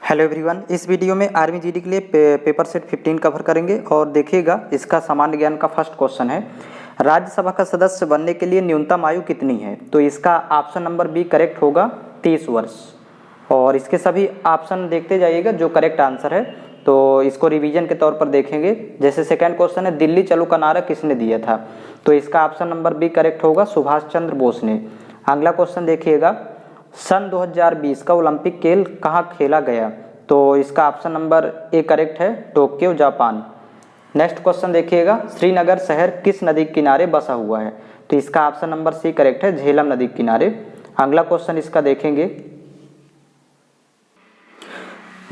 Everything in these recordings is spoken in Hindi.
हेलो एवरीवन, इस वीडियो में आर्मी जीडी के लिए पेपर सेट 15 कवर करेंगे और देखिएगा इसका सामान्य ज्ञान का फर्स्ट क्वेश्चन है। राज्यसभा का सदस्य बनने के लिए न्यूनतम आयु कितनी है? तो इसका ऑप्शन नंबर बी करेक्ट होगा 30 वर्ष। और इसके सभी ऑप्शन देखते जाइएगा जो करेक्ट आंसर है, तो इसको रिवीजन के तौर पर देखेंगे। जैसे सेकंड क्वेश्चन है, दिल्ली चलो का नारा किसने दिया था? तो इसका ऑप्शन नंबर बी करेक्ट होगा सुभाष चंद्र बोस ने। अगला क्वेश्चन देखिएगा, सन 2020 का ओलंपिक खेल कहाँ खेला गया? तो इसका ऑप्शन नंबर ए करेक्ट है, टोक्यो जापान। नेक्स्ट क्वेश्चन देखिएगा, श्रीनगर शहर किस नदी के किनारे बसा हुआ है? तो इसका ऑप्शन नंबर सी करेक्ट है, झेलम नदी के किनारे। अगला क्वेश्चन इसका देखेंगे,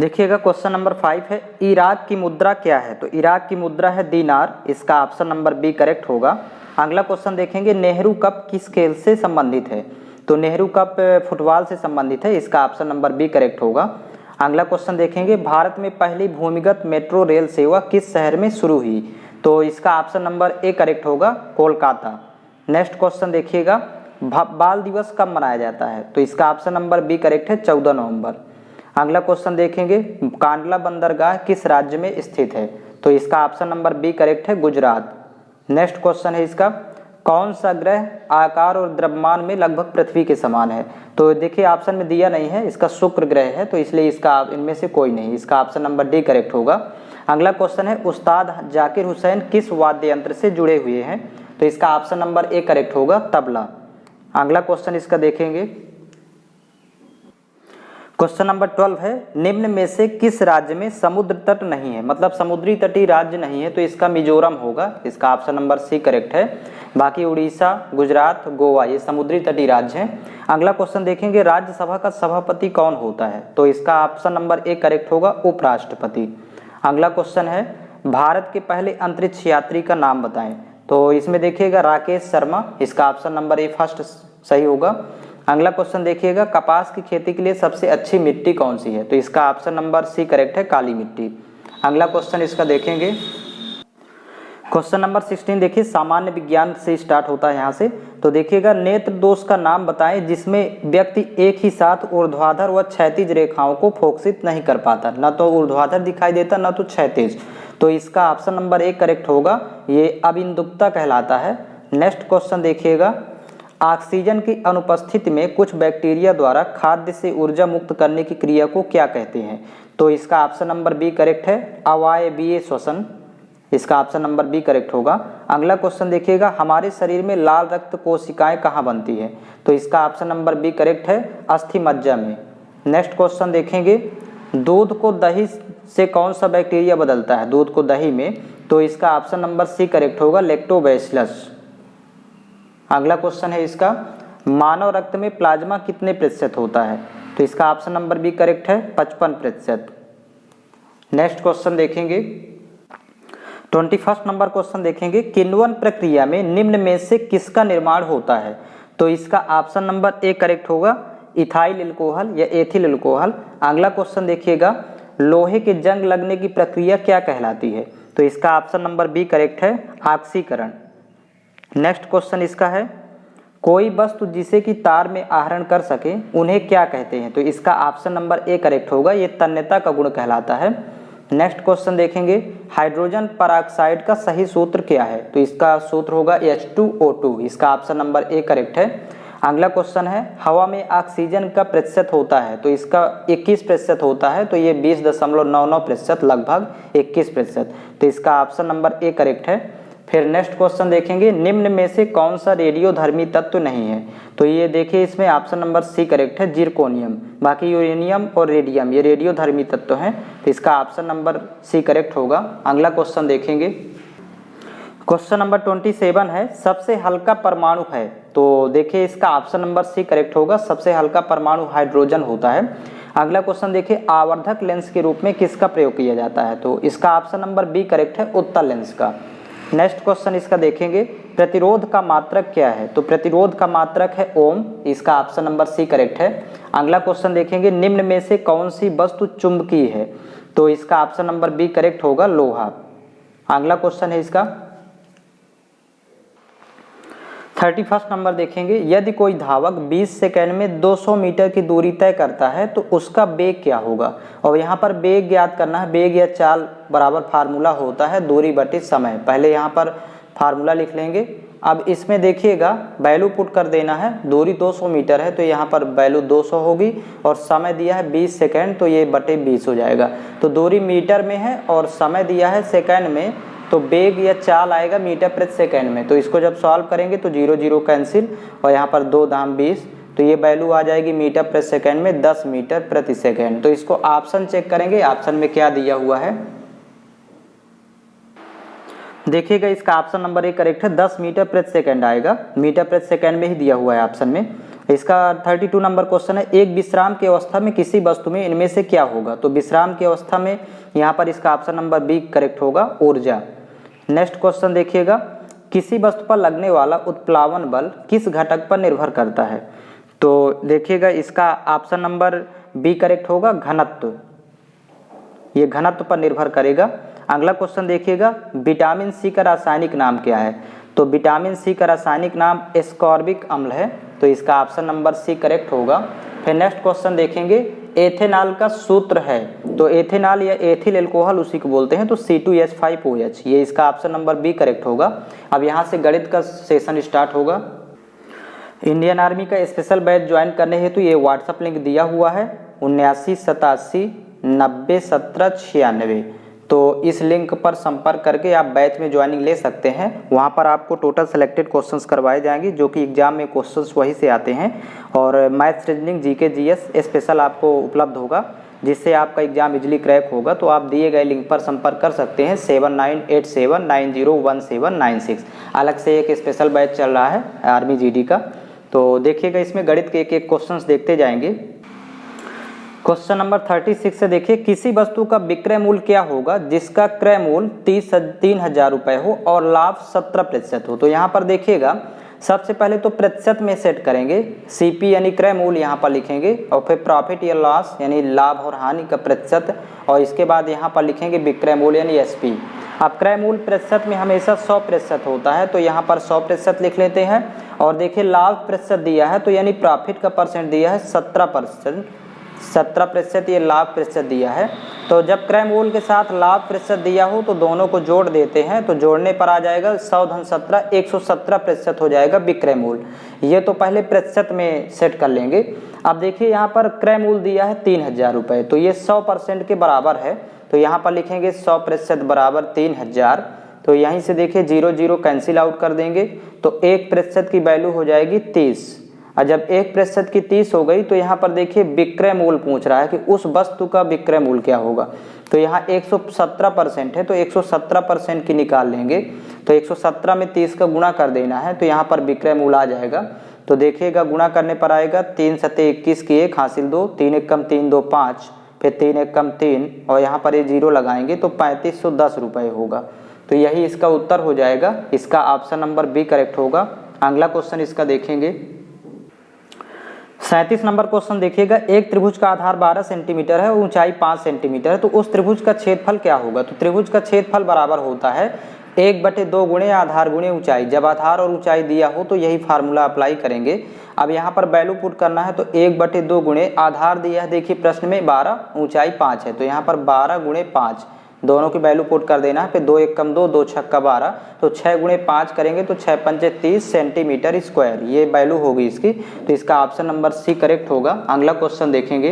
देखिएगा क्वेश्चन नंबर 5 है, इराक की मुद्रा क्या है? तो इराक की मुद्रा है दीनार। इसका ऑप्शन नंबर बी करेक्ट होगा। अगला क्वेश्चन देखेंगे, नेहरू कप किस खेल से संबंधित है? तो नेहरू कप फुटबॉल से संबंधित है। इसका ऑप्शन नंबर बी करेक्ट होगा। अगला क्वेश्चन देखेंगे, भारत में पहली भूमिगत मेट्रो रेल सेवा किस शहर में शुरू हुई? तो इसका ऑप्शन नंबर ए करेक्ट होगा, कोलकाता। नेक्स्ट क्वेश्चन देखिएगा, बाल दिवस कब मनाया जाता है? तो इसका ऑप्शन नंबर बी करेक्ट है, 14 नवंबर। अगला क्वेश्चन देखेंगे, कांडला बंदरगाह किस राज्य में स्थित है? तो इसका ऑप्शन नंबर बी करेक्ट है, गुजरात। नेक्स्ट क्वेश्चन है इसका, कौन सा ग्रह आकार और द्रव्यमान में लगभग पृथ्वी के समान है? तो देखिए ऑप्शन में दिया नहीं है, इसका शुक्र ग्रह है, तो इसलिए इसका इनमें से कोई नहीं। इसका ऑप्शन नंबर डी करेक्ट होगा। अगला क्वेश्चन है, उस्ताद जाकिर हुसैन किस वाद्य यंत्र से जुड़े हुए हैं? तो इसका ऑप्शन नंबर ए करेक्ट होगा, तबला। अगला क्वेश्चन इसका देखेंगे, क्वेश्चन नंबर 12 है, निम्न में से किस राज्य में समुद्र तट नहीं है? मतलब समुद्री तटीय राज्य नहीं है, तो इसका मिजोरम होगा। इसका ऑप्शन नंबर सी करेक्ट है। बाकी उड़ीसा, गुजरात, गोवा ये समुद्री तटीय राज्य हैं। अगला क्वेश्चन देखेंगे, राज्यसभा का सभापति कौन होता है? तो इसका ऑप्शन नंबर ए करेक्ट होगा, उपराष्ट्रपति। अगला क्वेश्चन है, भारत के पहले अंतरिक्ष यात्री का नाम बताएं। तो इसमें देखिएगा राकेश शर्मा। इसका ऑप्शन नंबर ए फर्स्ट सही होगा। अगला क्वेश्चन देखिएगा, कपास की खेती के लिए सबसे अच्छी मिट्टी कौन सी है? तो इसका ऑप्शन नंबर सी करेक्ट है, काली मिट्टी। अगला क्वेश्चन इसका देखेंगे, क्वेश्चन नंबर 16 देखिए, सामान्य विज्ञान से स्टार्ट होता है यहाँ से। तो देखिएगा, नेत्र दोष का नाम बताएं जिसमें व्यक्ति एक ही साथ ऊर्ध्वाधर व क्षैतिज रेखाओं को फोकसित नहीं कर पाता। न तो ऊर्ध्वाधर दिखाई देता, न तो क्षैतिज। तो इसका ऑप्शन नंबर ए करेक्ट होगा, ये अबिंदुकता कहलाता है। नेक्स्ट क्वेश्चन देखिएगा, ऑक्सीजन की अनुपस्थिति में कुछ बैक्टीरिया द्वारा खाद्य से ऊर्जा मुक्त करने की क्रिया को क्या कहते हैं? तो इसका ऑप्शन नंबर बी करेक्ट है, अवायवीय श्वसन। इसका ऑप्शन नंबर बी करेक्ट होगा। अगला क्वेश्चन देखिएगा, हमारे शरीर में लाल रक्त कोशिकाएं कहाँ बनती है? तो इसका ऑप्शन नंबर बी करेक्ट है, अस्थि मज्जा में। नेक्स्ट क्वेश्चन देखेंगे, दूध को दही से कौन सा बैक्टीरिया बदलता है? दूध को दही में। तो इसका ऑप्शन नंबर सी करेक्ट होगा, लैक्टोबैसिलस। अगला क्वेश्चन है इसका, मानव रक्त में प्लाज्मा कितने प्रतिशत होता है? तो इसका ऑप्शन नंबर बी करेक्ट है, 55%। नेक्स्ट क्वेश्चन देखेंगे, 21 नंबर क्वेश्चन देखेंगे, किण्वन प्रक्रिया में निम्न में से किसका निर्माण होता है? तो इसका ऑप्शन नंबर ए करेक्ट होगा, इथाइल अल्कोहल या एथिल अल्कोहल। अगला क्वेश्चन देखिएगा, लोहे के जंग लगने की प्रक्रिया क्या कहलाती है? तो इसका ऑप्शन नंबर बी करेक्ट है, ऑक्सीकरण। नेक्स्ट क्वेश्चन इसका है, कोई वस्तु जिसे कि तार में आहरण कर सके उन्हें क्या कहते हैं? तो इसका ऑप्शन नंबर ए करेक्ट होगा, ये तन्यता का गुण कहलाता है। नेक्स्ट क्वेश्चन देखेंगे, हाइड्रोजन पेरोक्साइड का सही सूत्र क्या है? तो इसका सूत्र होगा H2O2। इसका ऑप्शन नंबर ए करेक्ट है। अगला क्वेश्चन है, हवा में ऑक्सीजन का प्रतिशत होता है? तो इसका 21% होता है, तो ये 20.99% लगभग 21%। तो इसका ऑप्शन नंबर ए करेक्ट है। फिर नेक्स्ट क्वेश्चन देखेंगे, निम्न में से कौन सा रेडियोधर्मी तत्व नहीं है? तो ये देखिए इसमें ऑप्शन नंबर सी करेक्ट है, जिरकोनियम। बाकी यूरेनियम और रेडियम ये रेडियोधर्मी तत्व हैं, तो इसका ऑप्शन नंबर सी करेक्ट होगा। अगला क्वेश्चन देखेंगे, क्वेश्चन नंबर 27 है, सबसे हल्का परमाणु है? तो देखिए इसका ऑप्शन नंबर सी करेक्ट होगा, सबसे हल्का परमाणु हाइड्रोजन होता है। अगला क्वेश्चन देखिए, आवर्धक लेंस के रूप में किसका प्रयोग किया जाता है? तो इसका ऑप्शन नंबर बी करेक्ट है, उत्तल लेंस का। नेक्स्ट क्वेश्चन इसका देखेंगे, प्रतिरोध का मात्रक क्या है? तो प्रतिरोध का मात्रक है ओम। इसका ऑप्शन नंबर सी करेक्ट है। अगला क्वेश्चन देखेंगे, निम्न में से कौन सी वस्तु चुंबकीय है? तो इसका ऑप्शन नंबर बी करेक्ट होगा, लोहा। अगला क्वेश्चन है इसका, 31 नंबर देखेंगे, यदि कोई धावक 20 सेकंड में 200 मीटर की दूरी तय करता है तो उसका वेग क्या होगा। और यहाँ पर वेग ज्ञात करना है। वेग या चाल बराबर फार्मूला होता है दूरी बटे समय। पहले यहाँ पर फार्मूला लिख लेंगे। अब इसमें देखिएगा वैल्यू पुट कर देना है। दूरी 200 मीटर है तो यहाँ पर वैल्यू 200 होगी और समय दिया है 20 सेकंड तो ये बटे 20 हो जाएगा। तो दूरी मीटर में है और समय दिया है सेकंड में, तो वेग या चाल आएगा मीटर प्रति सेकंड में। तो इसको जब सॉल्व करेंगे तो 0 0 कैंसिल और यहाँ पर 2 दाम 20, तो ये वैल्यू आ जाएगी मीटर प्रति सेकंड में 10 मीटर प्रति सेकंड। तो इसको ऑप्शन चेक करेंगे, ऑप्शन में क्या दिया हुआ है देखिएगा। इसका ऑप्शन नंबर 1 करेक्ट है, 10 मीटर प्रति सेकंड आएगा। मीटर प्रति सेकंड में ही दिया हुआ है ऑप्शन में। इसका 32 नंबर क्वेश्चन है, एक विश्राम की अवस्था में किसी वस्तु में इनमें से क्या होगा। तो विश्राम की अवस्था में यहाँ पर इसका ऑप्शन नंबर बी करेक्ट होगा, ऊर्जा। नेक्स्ट क्वेश्चन देखिएगा, किसी वस्तु पर लगने वाला उत्प्लावन बल किस घटक पर निर्भर करता है। तो देखिएगा इसका ऑप्शन नंबर बी करेक्ट होगा, घनत्व। ये घनत्व पर निर्भर करेगा। अगला क्वेश्चन देखिएगा, विटामिन सी का रासायनिक नाम क्या है। तो विटामिन सी का रासायनिक नाम एस्कॉर्बिक अम्ल है। तो इसका ऑप्शन नंबर सी करेक्ट होगा। फिर नेक्स्ट क्वेश्चन देखेंगे, एथेनॉल का सूत्र है। तो एथेनॉल या एथिल एल्कोहल उसी को बोलते हैं, तो C2H5OH, ये इसका ऑप्शन नंबर बी करेक्ट होगा। अब यहाँ से गणित का सेशन स्टार्ट होगा। इंडियन आर्मी का स्पेशल बैच ज्वाइन करने हेतु ये व्हाट्सअप लिंक दिया हुआ है 7987901796। तो इस लिंक पर संपर्क करके आप बैच में ज्वाइनिंग ले सकते हैं। वहाँ पर आपको टोटल सेलेक्टेड क्वेश्चंस करवाए जाएंगे जो कि एग्जाम में क्वेश्चंस वही से आते हैं, और maths, reasoning, GK, GS special आपको उपलब्ध होगा, जिससे आपका एग्जाम इजीली क्रैक होगा। तो आप दिए गए लिंक पर संपर्क कर सकते हैं 7987901796। अलग से एक स्पेशल बैच चल रहा है आर्मी जीडी का। तो देखिएगा इसमें गणित के एक एक क्वेश्चंस देखते जाएंगे। क्वेश्चन नंबर 36 से देखिए, किसी वस्तु का विक्रय मूल्य क्या होगा जिसका क्रय मूल्य 3,000 रुपये हो और लाभ 17% हो। तो यहाँ पर देखिएगा सबसे पहले तो प्रतिशत में सेट करेंगे, सीपी यानी क्रय मूल्य यहाँ पर लिखेंगे, और फिर प्रॉफिट या लॉस यानी लाभ और हानि का प्रतिशत, और इसके बाद यहाँ पर लिखेंगे विक्रय मूल्य यानी एसपी। अब क्रय मूल्य प्रतिशत में हमेशा 100% होता है, तो यहाँ पर 100% लिख लेते हैं। और देखिए लाभ प्रतिशत दिया है तो यानी प्रॉफिट का परसेंट दिया है 17%, ये लाभ प्रतिशत दिया है। तो जब क्रय मूल्य के साथ लाभ प्रतिशत दिया हो तो दोनों को जोड़ देते हैं, तो जोड़ने पर आ जाएगा 100 धन 17, 117% हो जाएगा विक्रय मूल्य। ये तो पहले प्रतिशत में सेट कर लेंगे। अब देखिए यहाँ पर क्रय मूल्य दिया है 3,000 रुपये, तो ये 100% के बराबर है। तो यहाँ पर लिखेंगे 100% बराबर 3,000। तो यहीं से देखिए 0 0 कैंसिल आउट कर देंगे, तो 1% की वैल्यू हो जाएगी 30। और जब 1% की 30 हो गई तो यहाँ पर देखिए विक्रय मूल्य पूछ रहा है कि उस वस्तु का विक्रय मूल्य क्या होगा। तो यहाँ 117% है, तो 117% की निकाल लेंगे। तो 117 में 30 का गुणा कर देना है, तो यहाँ पर विक्रय मूल्य आ जाएगा। तो देखिएगा गुणा करने पर आएगा 3 सत्ते 21 की 1 हासिल 2, 3 1 कम 3 2 5, फिर 3 1 कम 3, और यहाँ पर ये 0 लगाएंगे तो 3510 रुपये होगा। तो यही इसका उत्तर हो जाएगा। इसका ऑप्शन नंबर बी करेक्ट होगा। अगला क्वेश्चन इसका देखेंगे। 37 नंबर क्वेश्चन देखिएगा, एक त्रिभुज का आधार 12 सेंटीमीटर है और ऊंचाई 5 सेंटीमीटर है, तो उस त्रिभुज का छेदफल क्या होगा। तो त्रिभुज का छेदफल बराबर होता है 1/2 गुणे आधार गुणे ऊंचाई। जब आधार और ऊंचाई दिया हो तो यही फार्मूला अप्लाई करेंगे। अब यहाँ पर वैल्यू पुट करना है, तो 1/2 गुणे आधार दिया है देखिए प्रश्न में 12, ऊंचाई 5 है, तो यहाँ पर 12 गुणे 5 दोनों की वैल्यू पुट कर देना है। फिर 2 1 कम 2, 2 6 12, तो 6 गुणे 5 करेंगे तो 6 पंचे 30 सेंटीमीटर स्क्वायर, ये वैल्यू होगी इसकी। तो इसका ऑप्शन नंबर सी करेक्ट होगा। अगला क्वेश्चन देखेंगे।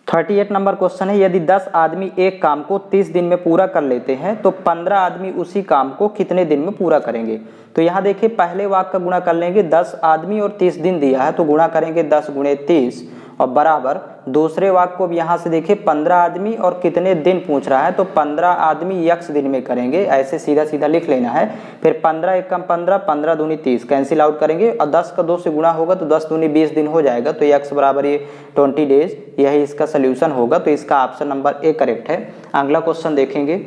38 नंबर क्वेश्चन है, यदि 10 आदमी एक काम को 30 दिन में पूरा कर लेते हैं तो 15 आदमी उसी काम को कितने दिन में पूरा करेंगे। तो यहाँ देखिए पहले वाक्य का गुणा कर लेंगे, 10 आदमी और 30 दिन दिया है तो गुणा करेंगे 10 गुणे 30, और बराबर दूसरे वाक्य को अब यहाँ से देखिए 15 आदमी और कितने दिन पूछ रहा है, तो 15 आदमी x दिन में करेंगे, ऐसे सीधा सीधा लिख लेना है। फिर 15 1 कम 15, 15 दूनी 30 कैंसिल आउट करेंगे, और 10 का 2 से गुणा होगा तो 10 दूनी 20 दिन हो जाएगा, तो x बराबर ये 20 डेज, यही इसका सोल्यूशन होगा। तो इसका ऑप्शन नंबर ए करेक्ट है। अगला क्वेश्चन देखेंगे।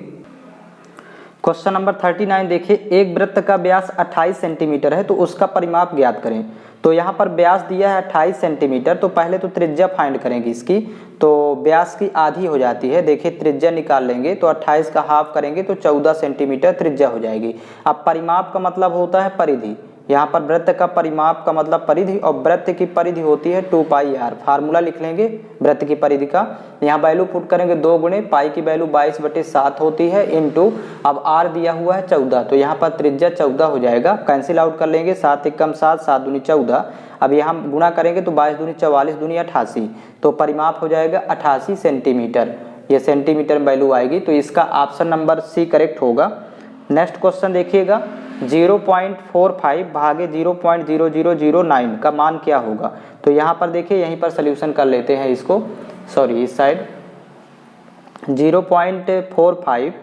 क्वेश्चन नंबर 39 देखिए, एक वृत्त का व्यास 28 सेंटीमीटर है तो उसका परिमाप ज्ञात करें। तो यहाँ पर व्यास दिया है 28 सेंटीमीटर, तो पहले तो त्रिज्या फाइंड करेंगे इसकी, तो व्यास की आधी हो जाती है, देखिए त्रिज्या निकाल लेंगे, तो 28 का हाफ करेंगे तो 14 सेंटीमीटर त्रिज्या हो जाएगी। अब परिमाप का मतलब होता है परिधि, यहाँ पर वृत्त का परिमाप का मतलब परिधि, और वृत्त की परिधि होती है 2πr। फार्मूला लिख लेंगे वृत्त की परिधि का। यहाँ वैल्यू पुट करेंगे 2 गुणे पाई की वैल्यू 22/7 होती है इनटू, अब r दिया हुआ है 14, तो यहाँ पर त्रिज्या 14 हो जाएगा। कैंसिल आउट कर लेंगे, 7 एकम 7, 7 दूनी 14। अब यहाँ गुणा करेंगे तो 22 दूनी 44 दूनी 88, तो परिमाप हो जाएगा 88 सेंटीमीटर। ये सेंटीमीटर में वैल्यू आएगी, तो इसका ऑप्शन नंबर सी करेक्ट होगा। नेक्स्ट क्वेश्चन देखिएगा, 0.45 भागे 0.0009 का मान क्या होगा। तो यहाँ पर देखिए, यहीं पर सोल्यूशन कर लेते हैं इसको, सॉरी इस साइड 0.45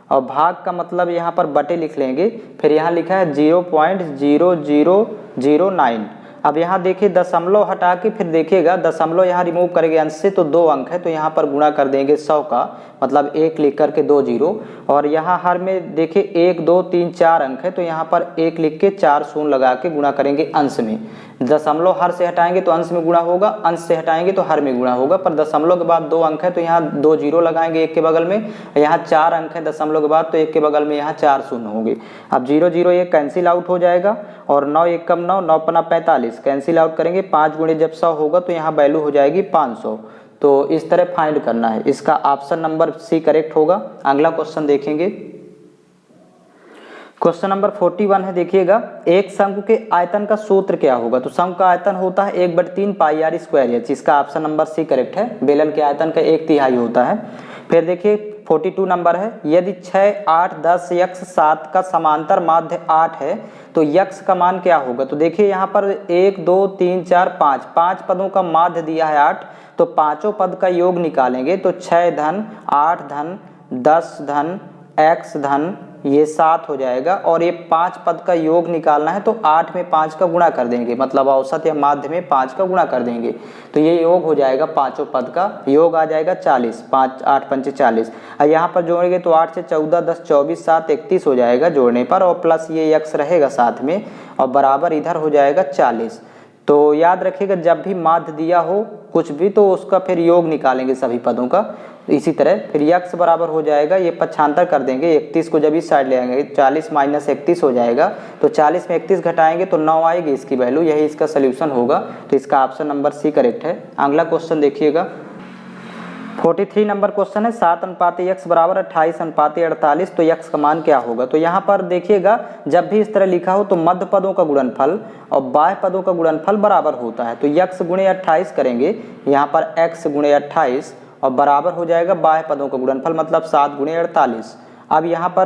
और भाग का मतलब यहाँ पर बटे लिख लेंगे, फिर यहाँ लिखा है 0.0009। अब यहाँ देखिए दशमलव हटा के फिर देखिएगा, दशमलव यहाँ रिमूव करेंगे अंश से तो 2 अंक है, तो यहाँ पर गुणा कर देंगे 100 का, मतलब 1 लिख करके 2 जीरो, और यहाँ हर में देखिए 1 2 3 4 अंक है, तो यहाँ पर 1 लिख के 4 शून्य लगा के गुणा करेंगे अंश में। दशमलव हर से हटाएंगे तो अंश में गुणा होगा, अंश से हटाएंगे तो हर में गुणा होगा, पर दशमलव के बाद 2 अंक है तो यहाँ 2 जीरो लगाएंगे 1 के बगल में, यहाँ 4 अंक है दशमलव के बाद तो 1 के बगल में यहाँ 4 शून्य होंगे। अब 0 0 ये कैंसिल आउट हो जाएगा, और 9 एकम 9, 9 पना 45 कैंसिल आउट करेंगे, 5 गुणे जब 100 होगा तो यहाँ वैल्यू हो जाएगी 500। तो इस तरह फाइंड करना है, इसका ऑप्शन नंबर सी करेक्ट होगा। अगला क्वेश्चन देखेंगे, क्वेश्चन नंबर 41 है, देखिएगा एक शंकु के आयतन का सूत्र क्या होगा। तो शंकु का आयतन होता है 1/3 पाई स्क्वायर एच, इसका ऑप्शन नंबर सी करेक्ट है। बेलन के आयतन का 1/3 होता है। फिर देखिए 42 नंबर है, यदि 6 8 10 यक्ष 7 का समांतर माध्य 8 है तो यक्ष का मान क्या होगा। तो देखिए यहाँ पर 1 2 3 4 5 पदों का माध्य दिया है 8, तो पांचों पद का योग निकालेंगे तो 6 धन 8 धन 10 धन x धन ये 7 हो जाएगा, और ये 5 पद का योग निकालना है तो 8 में 5 का गुणा कर देंगे, मतलब औसत या माध्य में 5 का गुणा कर देंगे, तो ये योग हो जाएगा पांचों पद का योग आ जाएगा 40, 5 8 पंचे 40। और यहाँ पर जोड़ेंगे तो 8 से 14 10 24 7 31 हो जाएगा जोड़ने पर, और प्लस ये x रहेगा साथ में, और बराबर इधर हो जाएगा 40। तो याद रखिएगा जब भी माध्य दिया हो कुछ भी तो उसका फिर योग निकालेंगे सभी पदों का। इसी तरह फिर यक्ष बराबर हो जाएगा, ये पक्षांतर कर देंगे, 31 को जब इस साइड ले आएंगे 40 माइनस 31 हो जाएगा, तो 40 में 31 घटाएंगे तो 9 आएगी इसकी वैल्यू, यही इसका सोल्यूशन होगा। तो इसका ऑप्शन नंबर सी करेक्ट है। अगला क्वेश्चन देखिएगा, 43 नंबर क्वेश्चन है, 7:x बराबर 28:48, तो x का मान क्या होगा। तो यहाँ पर देखिएगा जब भी इस तरह लिखा हो तो मध्य पदों का गुणनफल और बाह्य पदों का गुणनफल बराबर होता है, तो x गुणे 28 करेंगे, यहाँ पर x गुणे 28 और बराबर हो जाएगा बाह्य पदों का गुणनफल, मतलब 7 गुणे 48। अब यहाँ पर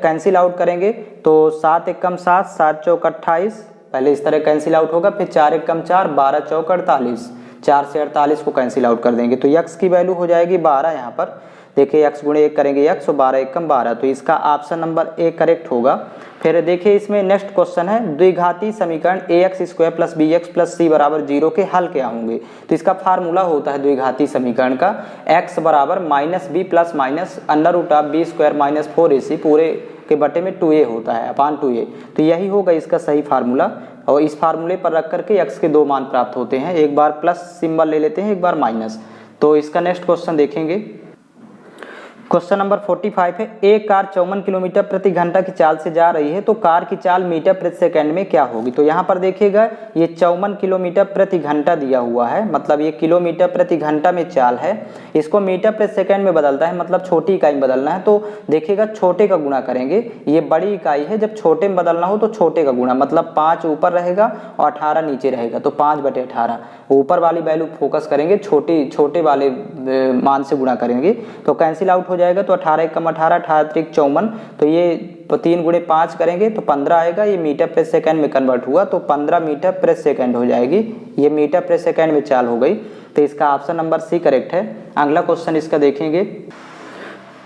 कैंसिल आउट करेंगे तो 7 एकम 7, 7 चौक 28, पहले इस तरह कैंसिल आउट होगा, फिर 4 एकम 4, 12 चौक 48, 4 से 48 को कैंसिल आउट कर देंगे तो x की वैल्यू हो जाएगी 12। यहाँ पर देखिए x गुणे 1 करेंगे x, और 12 एकम 12, तो इसका ऑप्शन नंबर ए करेक्ट होगा। फिर देखिए इसमें नेक्स्ट क्वेश्चन है, द्विघाती समीकरण ax² + bx + c बराबर 0 के हल क्या होंगे। तो इसका फार्मूला होता है द्विघाती समीकरण का, x बराबर -b + -√b² - 4ac पूरे के बटे में 2a होता है अपान 2a, तो यही होगा इसका सही फार्मूला। और इस फार्मूले पर रख करके x के 2 मान प्राप्त होते हैं, एक बार प्लस सिंबल ले लेते हैं, एक बार माइनस। तो इसका नेक्स्ट क्वेश्चन देखेंगे, क्वेश्चन नंबर 45 है, एक कार 54 किलोमीटर प्रति घंटा की चाल से जा रही है तो कार की चाल मीटर प्रति सेकंड में क्या होगी। तो यहाँ पर देखिएगा ये 54 किलोमीटर प्रति घंटा दिया हुआ है, मतलब ये किलोमीटर प्रति घंटा में चाल है, इसको मीटर प्रति सेकंड में बदलता है, मतलब छोटी इकाई में बदलना है, तो देखिएगा छोटे का गुणा करेंगे, ये बड़ी इकाई है, जब छोटे में बदलना हो तो छोटे का गुणा, मतलब 5 ऊपर रहेगा और 18 नीचे रहेगा, तो 5/18 ऊपर वाली वैल्यू फोकस करेंगे, छोटे वाले मान से गुणा करेंगे तो कैंसिल आउट हो जाएगा, तो 18 एकम 18, 18 त्रिक 54, तो ये 3 गुणे 5 करेंगे तो 15 आएगा, ये मीटर प्रति सेकंड में कन्वर्ट हुआ तो 15 मीटर प्रति सेकंड हो जाएगी, ये मीटर प्रति सेकंड में चाल हो गई, तो इसका ऑप्शन नंबर सी करेक्ट है। अगला क्वेश्चन इसका देखेंगे,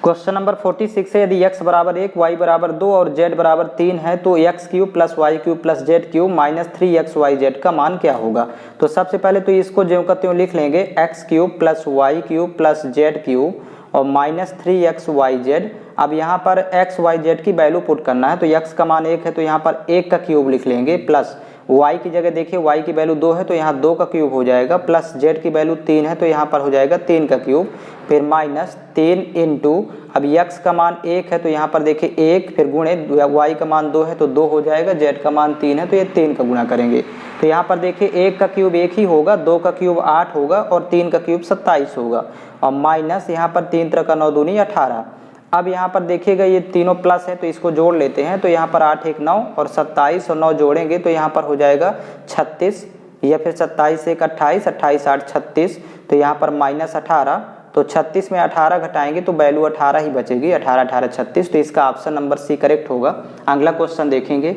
क्वेश्चन नंबर 46 है, यदि x बराबर 1 y बराबर 2 और z बराबर 3 है तो x³ + y³ + z³ - 3xyz का मान क्या होगा। तो सबसे पहले तो इसको ज्यों का त्यों लिख लेंगे, x³ + y³ + z³ और -3xyz। अब यहाँ पर xyz की वैल्यू पुट करना है, तो x का मान 1 है तो यहाँ पर 1 का क्यूब लिख लेंगे, प्लस y की जगह देखिए y की वैल्यू 2 है तो यहाँ 2 का क्यूब हो जाएगा, प्लस z की वैल्यू 3 है तो यहाँ पर हो जाएगा 3 का क्यूब, फिर माइनस 3 इंटू, अब x का मान 1 है तो यहाँ पर देखिए 1, फिर गुणे y का मान 2 है तो 2 हो जाएगा, z का मान 3 है तो ये 3 का गुणा करेंगे। तो यहाँ पर देखिए 1 का क्यूब 1 ही होगा, 2 का क्यूब 8 होगा और 3 का क्यूब 27 होगा, और माइनस यहाँ पर 3 3 का 9 दूनी 18। अब यहाँ पर देखिएगा ये तीनों प्लस है तो इसको जोड़ लेते हैं, तो यहाँ पर 8 1 9 और 27 और 9 जोड़ेंगे तो यहाँ पर हो जाएगा 36, या फिर 27 1 28, 28 8 36, तो यहाँ पर माइनस 18, तो 36 में 18 घटाएंगे तो वैल्यू 18 ही बचेगी, 18 18 36, तो इसका ऑप्शन नंबर सी करेक्ट होगा। अगला क्वेश्चन देखेंगे,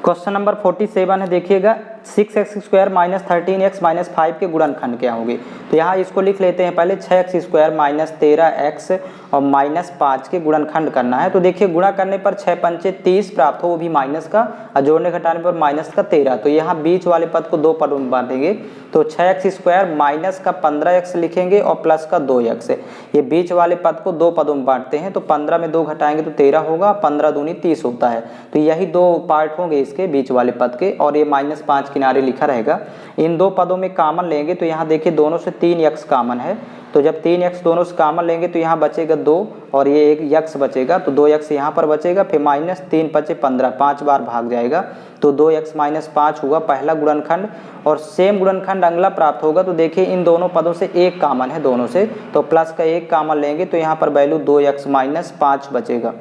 क्वेश्चन नंबर 47 है, देखिएगा 6x² माइनस 13x माइनस 5 के गुणनखंड क्या होंगे। तो यहाँ इसको लिख लेते हैं पहले, 6x² माइनस 13x और माइनस 5 के गुणनखंड करना है। तो देखिए गुणा करने पर 6 पंचे 30 प्राप्त हो, वो भी माइनस का, और जोड़ने घटाने पर माइनस का 13। तो यहाँ बीच वाले पद को 2 पदों में बांटेंगे, तो 6x² माइनस का 15x लिखेंगे और प्लस का 2x, ये बीच वाले पद को 2 पदों में बांटते हैं, तो 15 में 2 घटाएंगे तो 13 होगा, 15 दूनी 30 होता है। तो यही 2 पार्ट होंगे इसके बीच वाले पद के, और ये माइनस 5 किनारे लिखा रहेगा। इन 2 पदों में कॉमन लेंगे तो यहाँ देखिए दोनों से 3x कॉमन है, तो जब 3x दोनों से कॉमन लेंगे तो यहाँ बचेगा 2 और ये एक x बचेगा, तो 2x यहाँ पर बचेगा, फिर माइनस 3 5 15, 5 बार भाग जाएगा, तो 2x माइनस 5 हुआ पहला गुणनखंड। और सेम गुणनखंड अगला प्राप्त होगा, तो देखिए इन दोनों पदों से 1 कॉमन है दोनों से, तो प्लस का 1 कॉमन लेंगे तो यहाँ पर वैल्यू 2x माइनस 5 बचेगा,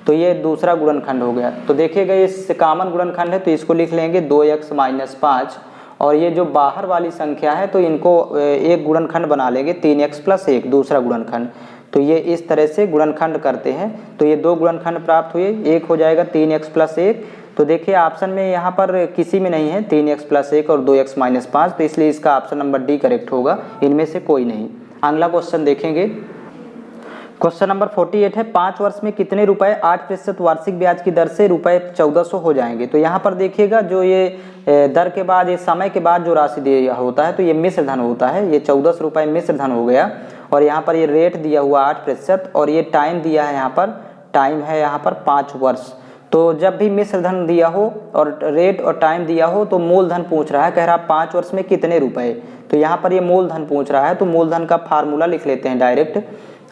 तो ये दूसरा गुणनखंड हो गया। तो देखिएगा ये कॉमन गुणनखंड है तो इसको लिख लेंगे 2x माइनस 5, और ये जो बाहर वाली संख्या है तो इनको एक गुणनखंड बना लेंगे 3x प्लस 1, दूसरा गुणनखंड। तो ये इस तरह से गुणनखंड करते हैं, तो ये 2 गुणनखंड प्राप्त हुए, एक हो जाएगा 3x प्लस 1। तो देखिए ऑप्शन में यहाँ पर किसी में नहीं है 3x प्लस 1 और 2x माइनस 5, तो इसलिए इसका ऑप्शन नंबर डी करेक्ट होगा, इनमें से कोई नहीं। अगला क्वेश्चन देखेंगे, क्वेश्चन नंबर 48 है, 5 वर्ष में कितने रुपए 8% वार्षिक ब्याज की दर से रुपए 1400 हो जाएंगे। तो यहाँ पर देखिएगा जो ये दर के बाद, ये समय के बाद जो राशि दिया होता है तो ये मिश्र धन होता है, ये 1400 रुपये मिश्र धन हो गया, और यहाँ पर ये रेट दिया हुआ 8%, और ये टाइम दिया है, यहाँ पर टाइम है यहाँ पर 5 वर्ष। तो जब भी मिश्र धन दिया हो और रेट और टाइम दिया हो तो मूलधन पूछ रहा है, कह रहा है 5 वर्ष में कितने रुपए, तो यहाँ पर ये मूलधन पूछ रहा है, तो मूलधन का फार्मूला लिख लेते हैं डायरेक्ट।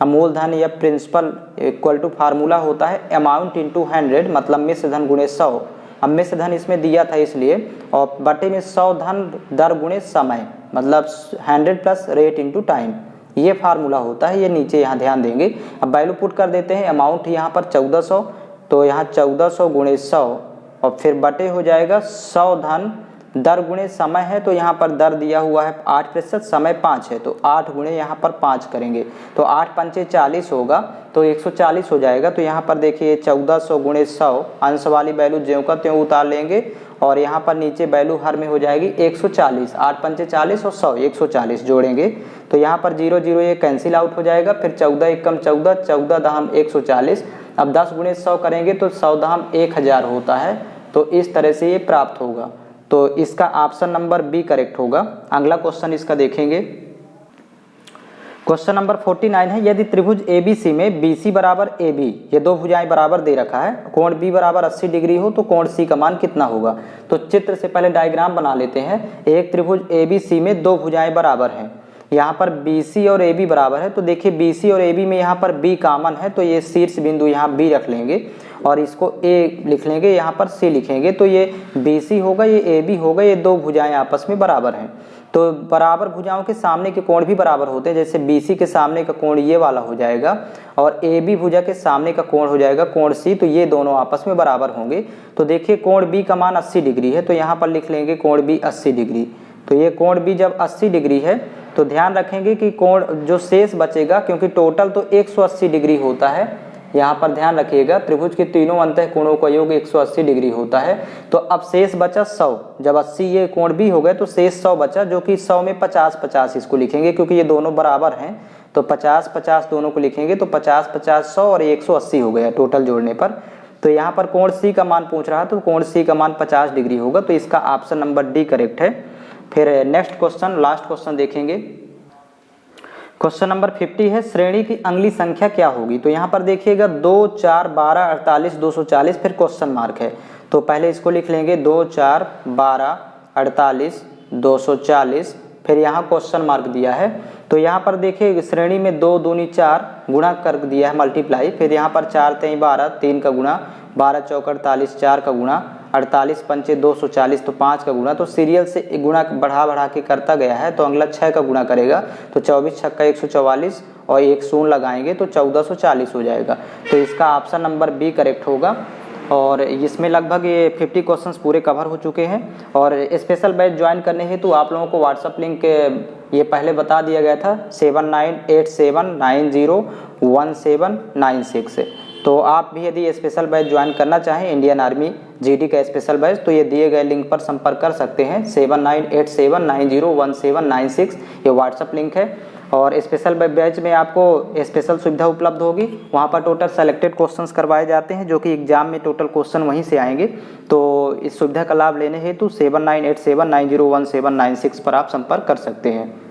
मूलधन या प्रिंसिपल इक्वल टू फार्मूला होता है अमाउंट इंटू 100, मतलब मिश्र धन गुणे 100। अब मिश्र धन इसमें दिया था इसलिए, और बटे में 100 धन दर गुणे समय, मतलब 100 प्लस रेट इंटू टाइम, ये फार्मूला होता है, ये नीचे यहाँ ध्यान देंगे। अब वैल्यू पुट कर देते हैं, अमाउंट यहाँ पर 1400, तो यहाँ 1400 गुणे 100 और फिर बटे हो जाएगा 100 धन दर गुणे समय है, तो यहाँ पर दर दिया हुआ है 8%, समय 5 है, तो 8 गुणे यहाँ पर 5 करेंगे, तो 8 पंचे 40 होगा, तो 140 हो जाएगा। तो यहाँ पर देखिए 1400 गुणे 100, अंश वाली वैल्यू ज्यों का त्यों उतार लेंगे, और यहाँ पर नीचे वैल्यू हर में हो जाएगी 140, 8 पंचे 40 और 100 140 जोड़ेंगे, तो यहाँ पर 0 0 ये कैंसिल आउट हो जाएगा, फिर 14 एकम 14, 14 दहम 140, अब 10 गुणे 100 करेंगे तो 100 दहम 1000 होता है, तो इस तरह से ये प्राप्त होगा, तो इसका ऑप्शन नंबर बी करेक्ट होगा। अगला क्वेश्चन इसका देखेंगे, क्वेश्चन नंबर 49 है, यदि त्रिभुज ABC में BC बराबर AB, ये 2 भुजाएं बराबर दे रखा है, कोण B बराबर 80 डिग्री हो तो कोण C का मान कितना होगा। तो चित्र से पहले डायग्राम बना लेते हैं। एक त्रिभुज ABC में 2 भुजाएं बराबर हैं, यहाँ पर BC और AB बराबर है, तो देखिए BC और AB में यहाँ पर B कॉमन है, तो ये शीर्ष बिंदु यहाँ B रख लेंगे और इसको A लिख लेंगे, यहाँ पर C लिखेंगे, तो ये BC होगा, ये AB होगा, ये 2 भुजाएं आपस में बराबर हैं। तो बराबर भुजाओं के सामने के कोण भी बराबर होते हैं, जैसे BC के सामने का कोण ये वाला हो जाएगा और AB भुजा के सामने का कोण हो जाएगा कोण C, तो ये दोनों आपस में बराबर होंगे। तो देखिए कोण B का मान 80 डिग्री है, तो यहाँ पर लिख लेंगे कोण B 80 डिग्री। तो ये कोण B जब 80 डिग्री है तो ध्यान रखेंगे कि कोण जो शेष बचेगा, क्योंकि टोटल तो 180 डिग्री होता है, यहाँ पर ध्यान रखिएगा त्रिभुज के तीनों अंतः कोणों का योग 180 डिग्री होता है। तो अब शेष बचा 100, जब 80 ये कोण भी हो गए तो शेष 100 बचा, जो कि 100 में 50 50 इसको लिखेंगे, क्योंकि ये दोनों बराबर हैं, तो 50 50 दोनों को लिखेंगे, तो 50 50 100 और 180 हो गया टोटल जोड़ने पर। तो यहाँ पर कोण C का मान पूछ रहा है, तो कोण C का मान 50 डिग्री होगा, तो इसका ऑप्शन नंबर डी करेक्ट है। फिर नेक्स्ट क्वेश्चन, लास्ट क्वेश्चन देखेंगे, क्वेश्चन नंबर 50 है, श्रेणी की अगली संख्या क्या होगी। तो यहाँ पर देखिएगा 2 4 12 48 240, फिर क्वेश्चन मार्क है। तो पहले इसको लिख लेंगे 2 4 12 48 240, फिर यहाँ क्वेश्चन मार्क दिया है। तो यहाँ पर देखिए श्रेणी में 2 दूनी 4 गुणा कर दिया है मल्टीप्लाई, फिर यहाँ पर 4 3 12 3 का गुणा, 12 चौक 48 4 का गुणा, 48 पंचे 240 तो 5 का गुणा। तो सीरियल से गुणा बढ़ा के करता गया है, तो अगला 6 का गुणा करेगा तो 24 छक्का 144 और एक शून्य लगाएंगे तो 1440 हो जाएगा। तो इसका ऑप्शन नंबर बी करेक्ट होगा। और इसमें लगभग ये 50 क्वेश्चंस पूरे कवर हो चुके हैं। और स्पेशल बैच ज्वाइन करने हेतु आप लोगों को व्हाट्सअप लिंक ये पहले बता दिया गया था 7987901796। तो आप भी यदि स्पेशल बैच ज्वाइन करना चाहें इंडियन आर्मी जीडी का स्पेशल बैच, तो ये दिए गए लिंक पर संपर्क कर सकते हैं 7987901796, ये व्हाट्सअप लिंक है। और स्पेशल बैच में आपको स्पेशल सुविधा उपलब्ध होगी, वहाँ पर टोटल सेलेक्टेड क्वेश्चंस करवाए जाते हैं जो कि एग्जाम में टोटल क्वेश्चन वहीं से आएंगे। तो इस सुविधा का लाभ लेने हेतु 7987901796 पर आप संपर्क कर सकते हैं।